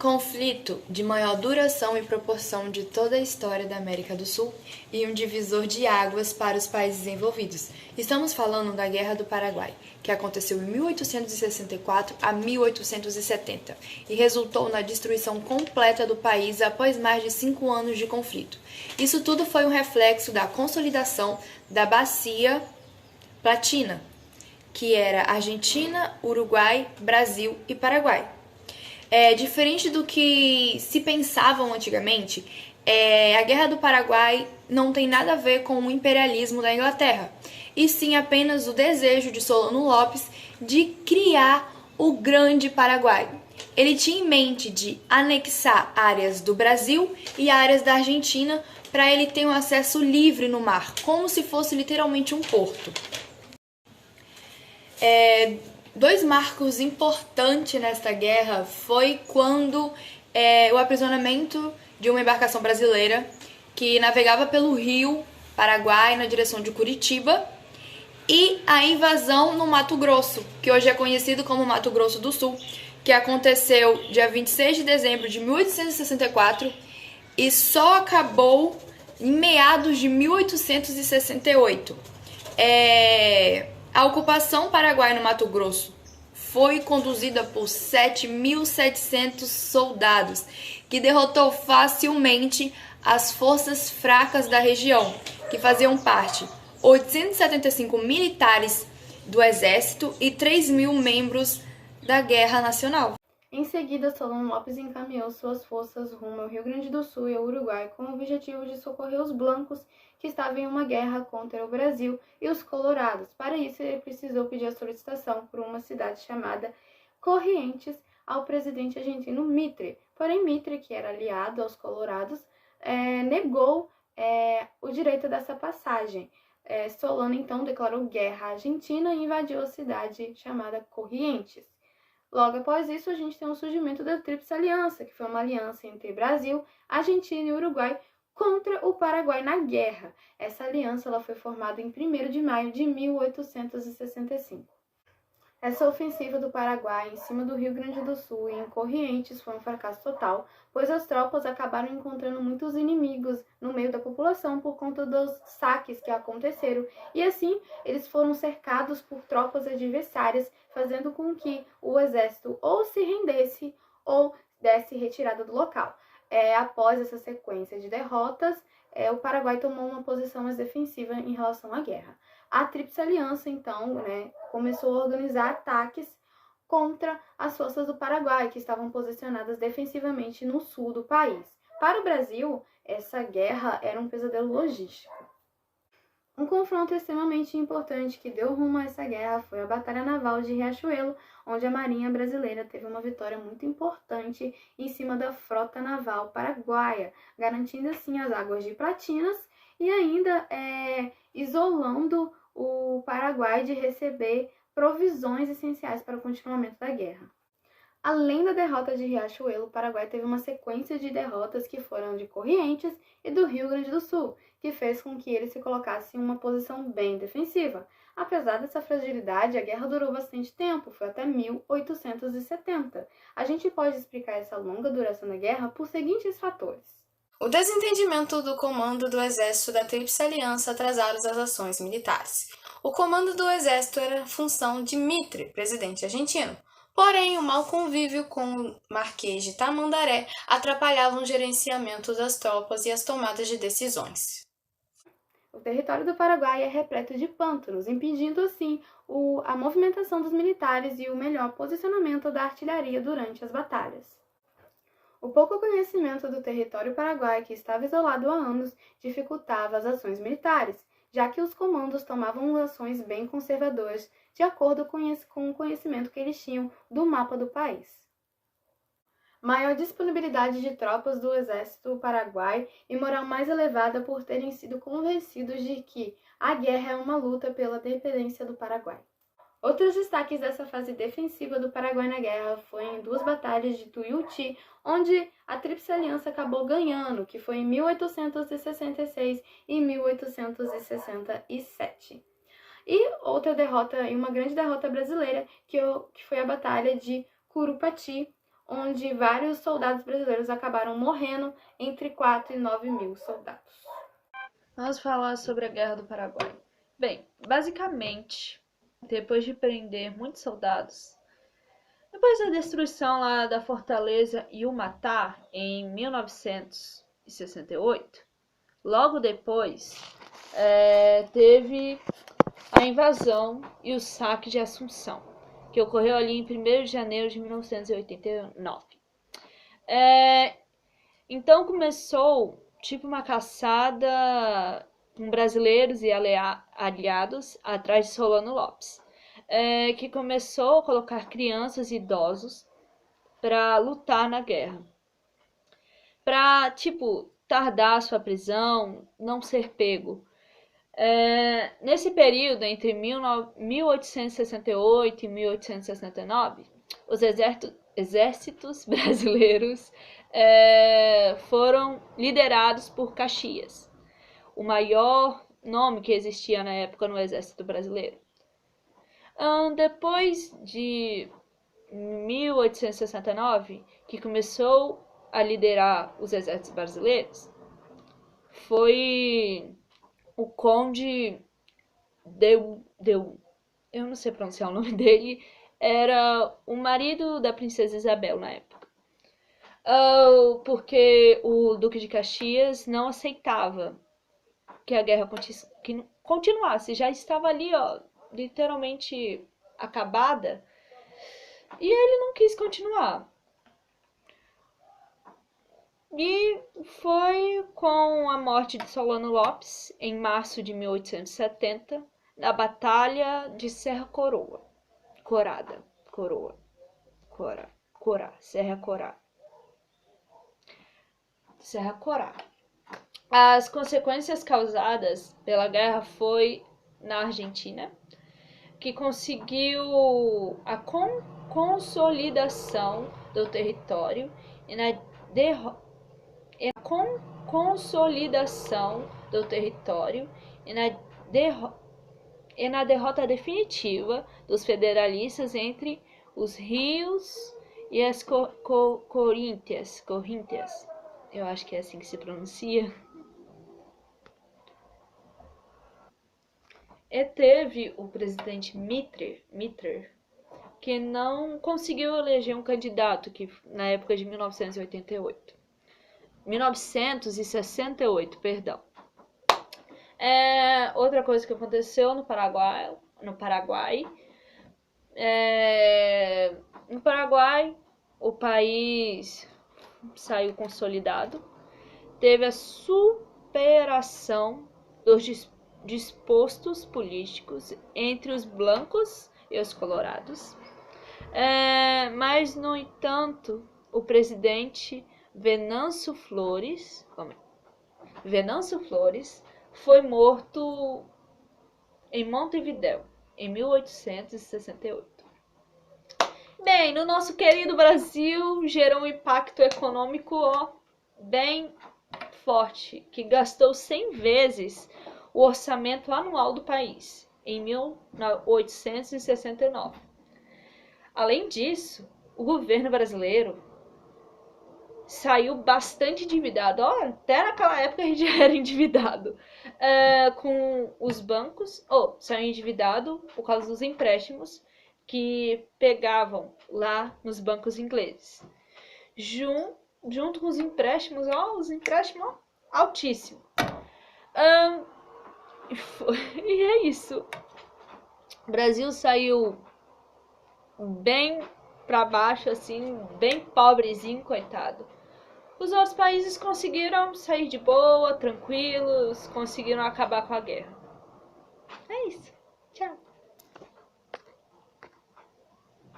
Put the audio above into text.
Conflito de maior duração e proporção de toda a história da América do Sul e um divisor de águas para os países envolvidos. Estamos falando da Guerra do Paraguai, que aconteceu em 1864 a 1870 e resultou na destruição completa do país após mais de 5 anos de conflito. Isso tudo foi um reflexo da consolidação da Bacia Platina, que era Argentina, Uruguai, Brasil e Paraguai. Diferente do que se pensavam antigamente, a Guerra do Paraguai não tem nada a ver com o imperialismo da Inglaterra, e sim apenas o desejo de Solano Lopes de criar o Grande Paraguai. Ele tinha em mente de anexar áreas do Brasil e áreas da Argentina para ele ter um acesso livre no mar, como se fosse literalmente um porto. Dois marcos importantes nesta guerra foi quando o aprisionamento de uma embarcação brasileira que navegava pelo rio Paraguai na direção de Curitiba e a invasão no Mato Grosso, que hoje é conhecido como Mato Grosso do Sul, que aconteceu dia 26 de dezembro de 1864 e só acabou em meados de 1868. A ocupação paraguaia no Mato Grosso foi conduzida por 7.700 soldados, que derrotou facilmente as forças fracas da região, que faziam parte 875 militares do exército e 3.000 membros da Guerra Nacional. Em seguida, Solano Lopes encaminhou suas forças rumo ao Rio Grande do Sul e ao Uruguai com o objetivo de socorrer os blancos que estavam em uma guerra contra o Brasil e os colorados. Para isso, ele precisou pedir a solicitação por uma cidade chamada Corrientes ao presidente argentino Mitre. Porém, Mitre, que era aliado aos colorados, negou o direito dessa passagem. Solano, então, declarou guerra à Argentina e invadiu a cidade chamada Corrientes. Logo após isso, a gente tem o surgimento da Tríplice Aliança, que foi uma aliança entre Brasil, Argentina e Uruguai contra o Paraguai na guerra. Essa aliança ela foi formada em 1º de maio de 1865. Essa ofensiva do Paraguai em cima do Rio Grande do Sul e em Corrientes foi um fracasso total, pois as tropas acabaram encontrando muitos inimigos no meio da população por conta dos saques que aconteceram, e assim eles foram cercados por tropas adversárias, fazendo com que o exército ou se rendesse ou desse retirada do local. Após essa sequência de derrotas, o Paraguai tomou uma posição mais defensiva em relação à guerra. A Tríplice Aliança, então, começou a organizar ataques contra as forças do Paraguai, que estavam posicionadas defensivamente no sul do país. Para o Brasil, essa guerra era um pesadelo logístico. Um confronto extremamente importante que deu rumo a essa guerra foi a Batalha Naval de Riachuelo, onde a Marinha Brasileira teve uma vitória muito importante em cima da frota naval paraguaia, garantindo assim as águas de Platinas e ainda isolando o Paraguai de receber provisões essenciais para o continuamento da guerra. Além da derrota de Riachuelo, o Paraguai teve uma sequência de derrotas que foram de Corrientes e do Rio Grande do Sul, que fez com que ele se colocasse em uma posição bem defensiva. Apesar dessa fragilidade, a guerra durou bastante tempo, foi até 1870. A gente pode explicar essa longa duração da guerra por seguintes fatores. O desentendimento do comando do exército da Tríplice Aliança atrasaram as ações militares. O comando do exército era função de Mitre, presidente argentino. Porém, o mau convívio com o Marquês de Tamandaré atrapalhava o gerenciamento das tropas e as tomadas de decisões. O território do Paraguai é repleto de pântanos, impedindo assim a movimentação dos militares e o melhor posicionamento da artilharia durante as batalhas. O pouco conhecimento do território paraguai, que estava isolado há anos, dificultava as ações militares, já que os comandos tomavam ações bem conservadoras, de acordo com o conhecimento que eles tinham do mapa do país. Maior disponibilidade de tropas do exército paraguai e moral mais elevada por terem sido convencidos de que a guerra é uma luta pela independência do Paraguai. Outros destaques dessa fase defensiva do Paraguai na guerra foi em 2 batalhas de Tuiuti, onde a Tríplice Aliança acabou ganhando, que foi em 1866 e 1867. E outra derrota, e uma grande derrota brasileira, que foi a Batalha de Curupati, onde vários soldados brasileiros acabaram morrendo, entre 4 e 9 mil soldados. Vamos falar sobre a Guerra do Paraguai. Bem, basicamente, depois de prender muitos soldados, depois da destruição lá da fortaleza Humaitá em 1968, logo depois teve a invasão e o saque de Assunção, que ocorreu ali em 1º de janeiro de 1989. Então começou tipo uma caçada com brasileiros e aliados atrás de Solano Lopes, que começou a colocar crianças e idosos para lutar na guerra, para tipo tardar sua prisão, não ser pego. Nesse período entre 1868 e 1869, os exércitos brasileiros foram liderados por Caxias, o maior nome que existia na época no exército brasileiro. Depois de 1869, que começou a liderar os exércitos brasileiros, foi o Conde eu não sei pronunciar o nome dele, era o marido da princesa Isabel na época. Porque o Duque de Caxias não aceitava que a guerra continuasse, já estava ali, literalmente acabada, e ele não quis continuar. E foi com a morte de Solano Lopes, em março de 1870, na Batalha de Serra Corá. As consequências causadas pela guerra foi na Argentina, que conseguiu a consolidação do território e na derrota definitiva dos federalistas entre os rios e as Coríntias. Eu acho que é assim que se pronuncia. E teve o presidente Mitter, que não conseguiu eleger um candidato na época de 1968, perdão. Outra coisa que aconteceu no Paraguai, o país saiu consolidado, teve a superação dos dispostos políticos entre os brancos e os colorados, mas, no entanto, o presidente Venâncio Flores foi morto em Montevidéu, em 1868. Bem, no nosso querido Brasil, gerou um impacto econômico bem forte, que gastou 100 vezes o orçamento anual do país, em 1869. Além disso, o governo brasileiro saiu bastante endividado. Até naquela época a gente já era endividado com os bancos. Saiu endividado por causa dos empréstimos que pegavam lá nos bancos ingleses. Junto com os empréstimos, altíssimos. E é isso. O Brasil saiu bem para baixo, assim, bem pobrezinho, coitado. Os outros países conseguiram sair de boa, tranquilos, conseguiram acabar com a guerra. É isso. Tchau.